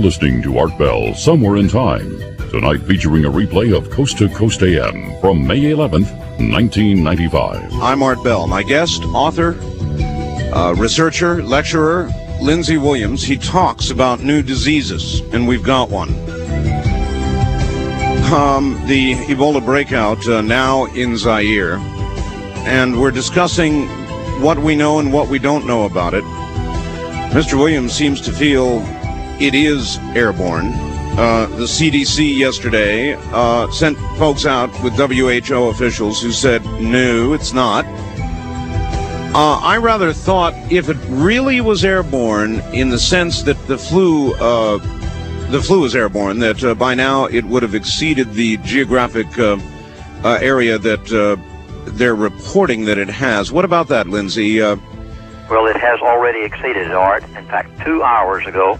listening to Art Bell Somewhere in Time, tonight featuring a replay of Coast to Coast AM from May 11th, 1995. I'm Art Bell. My guest, author, researcher, lecturer, Lindsey Williams. He talks about new diseases, and we've got one. The Ebola breakout now in Zaire, and we're discussing what we know and what we don't know about it. Mr. Williams seems to feel it is airborne. The CDC yesterday sent folks out with WHO officials who said, no, it's not. I rather thought if it really was airborne in the sense that the flu is airborne, that by now it would have exceeded the geographic area that they're reporting that it has. What about that, Lindsey? Well, it has already exceeded it, Art. In fact, 2 hours ago,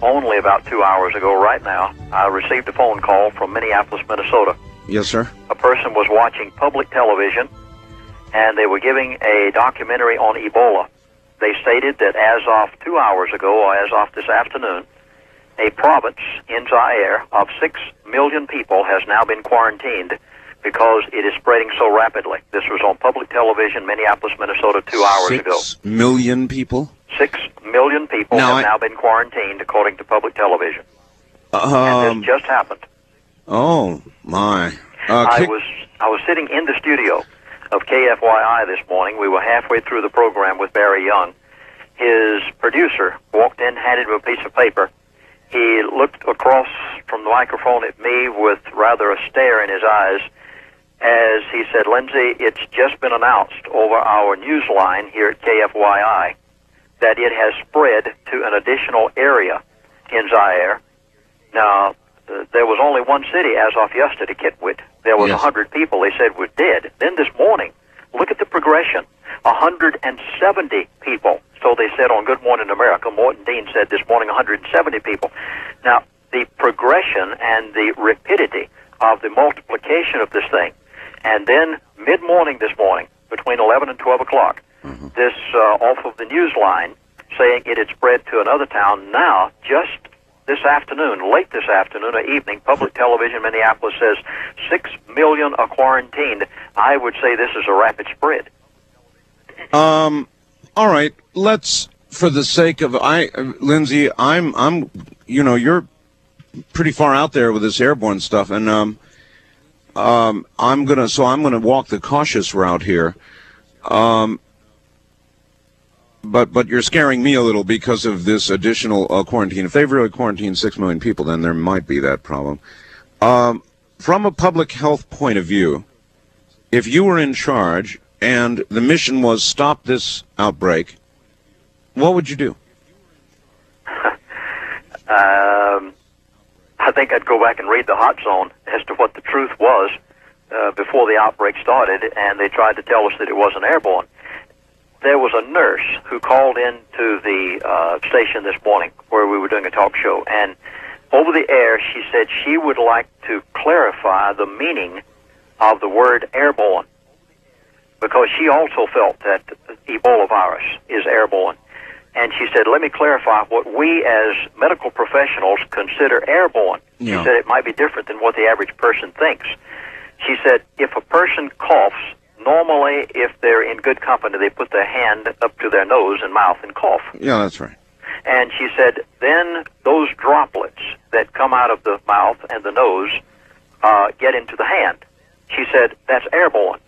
only about 2 hours ago right now, I received a phone call from Minneapolis, Minnesota. Yes, sir. A person was watching public television, and they were giving a documentary on Ebola. They stated that as of 2 hours ago, or as of this afternoon, a province in Zaire of 6 million people has now been quarantined because it is spreading so rapidly. This was on public television, Minneapolis, Minnesota, 2 hours ago. 6 million people? 6 million people now been quarantined, according to public television. And this just happened. Oh, my. I was sitting in the studio of KFYI this morning. We were halfway through the program with Barry Young. His producer walked in, handed him a piece of paper. He looked across from the microphone at me with rather a stare in his eyes as he said, Lindsey, it's just been announced over our news line here at KFYI that it has spread to an additional area in Zaire. Now, there was only one city as of yesterday, Kitwit. There was 100 people they said were dead. Then this morning, look at the progression, 170 people. So they said on Good Morning America. Morton Dean said this morning 170 people. Now, the progression and the rapidity of the multiplication of this thing, and then mid-morning this morning, between 11 and 12 o'clock, this off of the news line saying it had spread to another town. Now, just this afternoon, late this afternoon or evening, public television Minneapolis says 6 million are quarantined. I would say this is a rapid spread. All right, let's, for the sake of, Lindsey, I'm, you're pretty far out there with this airborne stuff, and I'm gonna walk the cautious route here. But you're scaring me a little because of this additional quarantine. If they've really quarantined 6 million people, then there might be that problem. From a public health point of view, if you were in charge and the mission was stop this outbreak, what would you do? I think I'd go back and read the hot zone as to what the truth was before the outbreak started, and they tried to tell us that it wasn't airborne. There was a nurse who called into the station this morning where we were doing a talk show, and over the air she said she would like to clarify the meaning of the word airborne, because she also felt that Ebola virus is airborne. And she said, let me clarify what we as medical professionals consider airborne. Yeah. She said it might be different than what the average person thinks. She said if a person coughs, normally if they're in good company, they put their hand up to their nose and mouth and cough. Yeah, that's right. And she said then those droplets that come out of the mouth and the nose get into the hand. She said that's airborne.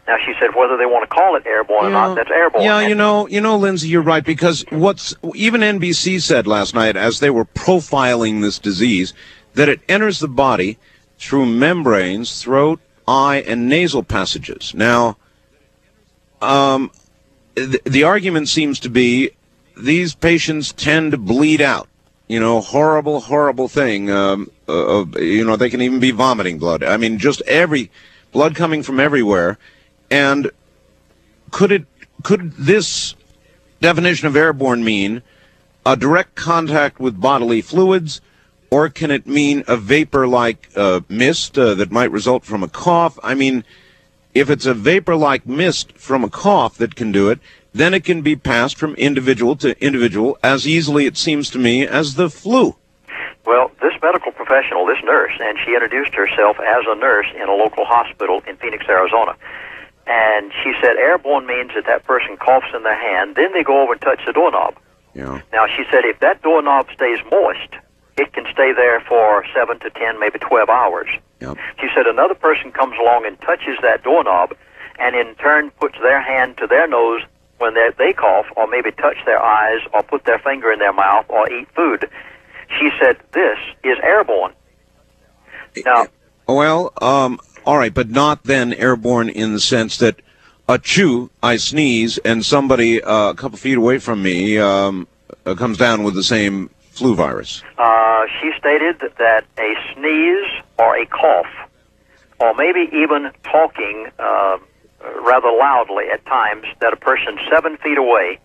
Now, she said whether they want to call it airborne or not, that's airborne. Yeah, you know, Lindsey, you're right, because even NBC said last night as they were profiling this disease, that it enters the body through membranes, throat, eye, and nasal passages. Now, the argument seems to be these patients tend to bleed out. Horrible, horrible thing. They can even be vomiting blood. I mean, just blood coming from everywhere. And could this definition of airborne mean a direct contact with bodily fluids, or can it mean a vapor-like mist that might result from a cough? I mean, if it's a vapor-like mist from a cough that can do it, then it can be passed from individual to individual as easily, it seems to me, as the flu Well, this medical professional, this nurse, and she introduced herself as a nurse in a local hospital in Phoenix, Arizona. And she said airborne means that person coughs in their hand, then they go over and touch the doorknob. Yeah. Now, she said if that doorknob stays moist, it can stay there for 7 to 10, maybe 12 hours. Yep. She said another person comes along and touches that doorknob and in turn puts their hand to their nose when they cough, or maybe touch their eyes, or put their finger in their mouth, or eat food. She said this is airborne. Now, well, all right, but not then airborne in the sense that I sneeze, and somebody a couple feet away from me comes down with the same flu virus. She stated that a sneeze or a cough, or maybe even talking rather loudly at times, that a person 7 feet away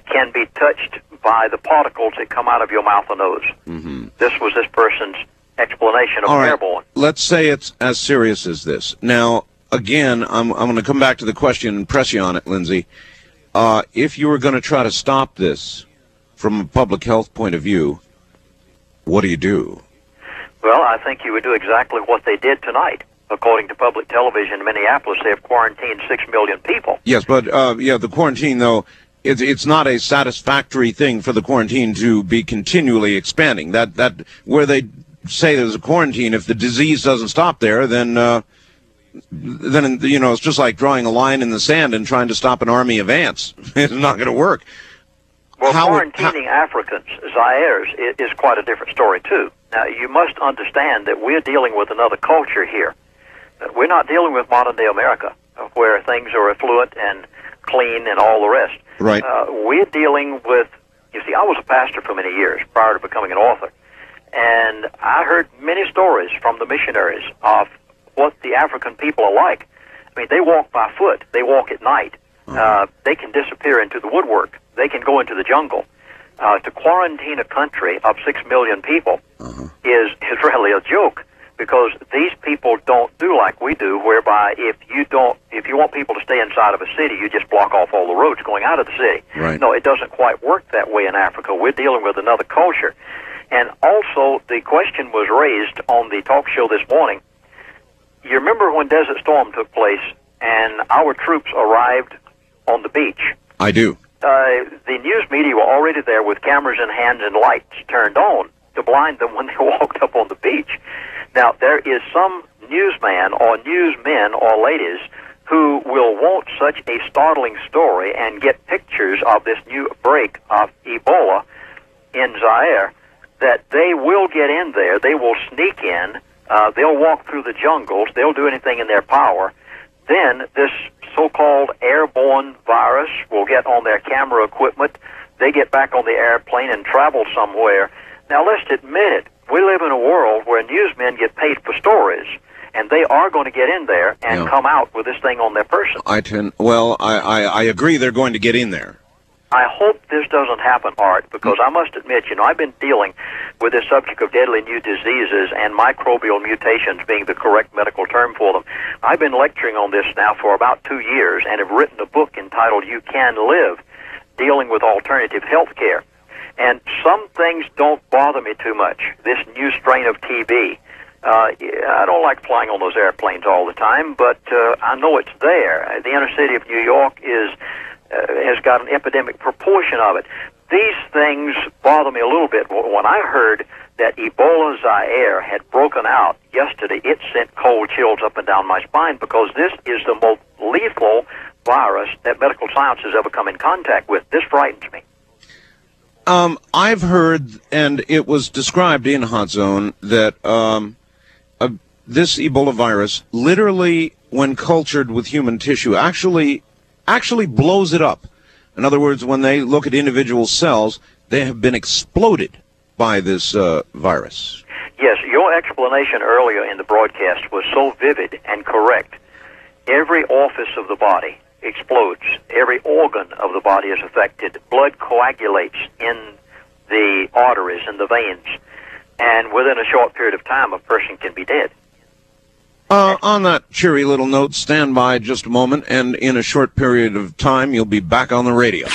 can be touched by the particles that come out of your mouth and nose. Mm-hmm. This was this person's explanation of airborne. Let's say it's as serious as this. Now, again, I'm going to come back to the question and press you on it, Lindsay. If you were going to try to stop this from a public health point of view, what do you do? Well, I think you would do exactly what they did tonight. According to public television in Minneapolis, they have quarantined 6 million people. Yes, but the quarantine, though, it's not a satisfactory thing for the quarantine to be continually expanding. That where they say there's a quarantine, if the disease doesn't stop there, then it's just like drawing a line in the sand and trying to stop an army of ants. It's not going to work. Well, quarantining Africans, Zaires, is quite a different story, too. Now, you must understand that we're dealing with another culture here. We're not dealing with modern-day America, where things are affluent and clean and all the rest. Right. We're dealing with, you see, I was a pastor for many years prior to becoming an author, and I heard many stories from the missionaries of what the African people are like. I mean, they walk by foot. They walk at night. They can disappear into the woodwork. They can go into the jungle. To quarantine a country of 6 million people is really a joke, because these people don't do like we do, whereby if you want people to stay inside of a city, you just block off all the roads going out of the city. Right. No, it doesn't quite work that way in Africa. We're dealing with another culture. And also, the question was raised on the talk show this morning. You remember when Desert Storm took place and our troops arrived on the beach? I do. The news media were already there with cameras in hand and lights turned on to blind them when they walked up on the beach. Now, there is some newsman or newsmen or ladies who will want such a startling story and get pictures of this new outbreak of Ebola in Zaire that they will get in there. They will sneak in. They'll walk through the jungles. They'll do anything in their power. Then this so-called airborne virus will get on their camera equipment. They get back on the airplane and travel somewhere. Now, let's admit it. We live in a world where newsmen get paid for stories, and they are going to get in there and come out with this thing on their person. I agree they're going to get in there. I hope this doesn't happen, Art, because I must admit, I've been dealing with this subject of deadly new diseases and microbial mutations being the correct medical term for them. I've been lecturing on this now for about 2 years and have written a book entitled You Can Live, dealing with alternative health care. And some things don't bother me too much. This new strain of TB. I don't like flying on those airplanes all the time, but I know it's there. The inner city of New York has got an epidemic proportion of it. These things bother me a little bit. When I heard that Ebola Zaire had broken out yesterday, it sent cold chills up and down my spine, because this is the most lethal virus that medical science has ever come in contact with. This frightens me. I've heard, and it was described in Hot Zone, that this Ebola virus, literally, when cultured with human tissue, actually blows it up. In other words, when they look at individual cells, they have been exploded by this virus. Yes, your explanation earlier in the broadcast was so vivid and correct. Every orifice of the body explodes. Every organ of the body is affected. Blood coagulates in the arteries and the veins. And within a short period of time, a person can be dead. On that cheery little note, stand by just a moment, and in a short period of time, you'll be back on the radio.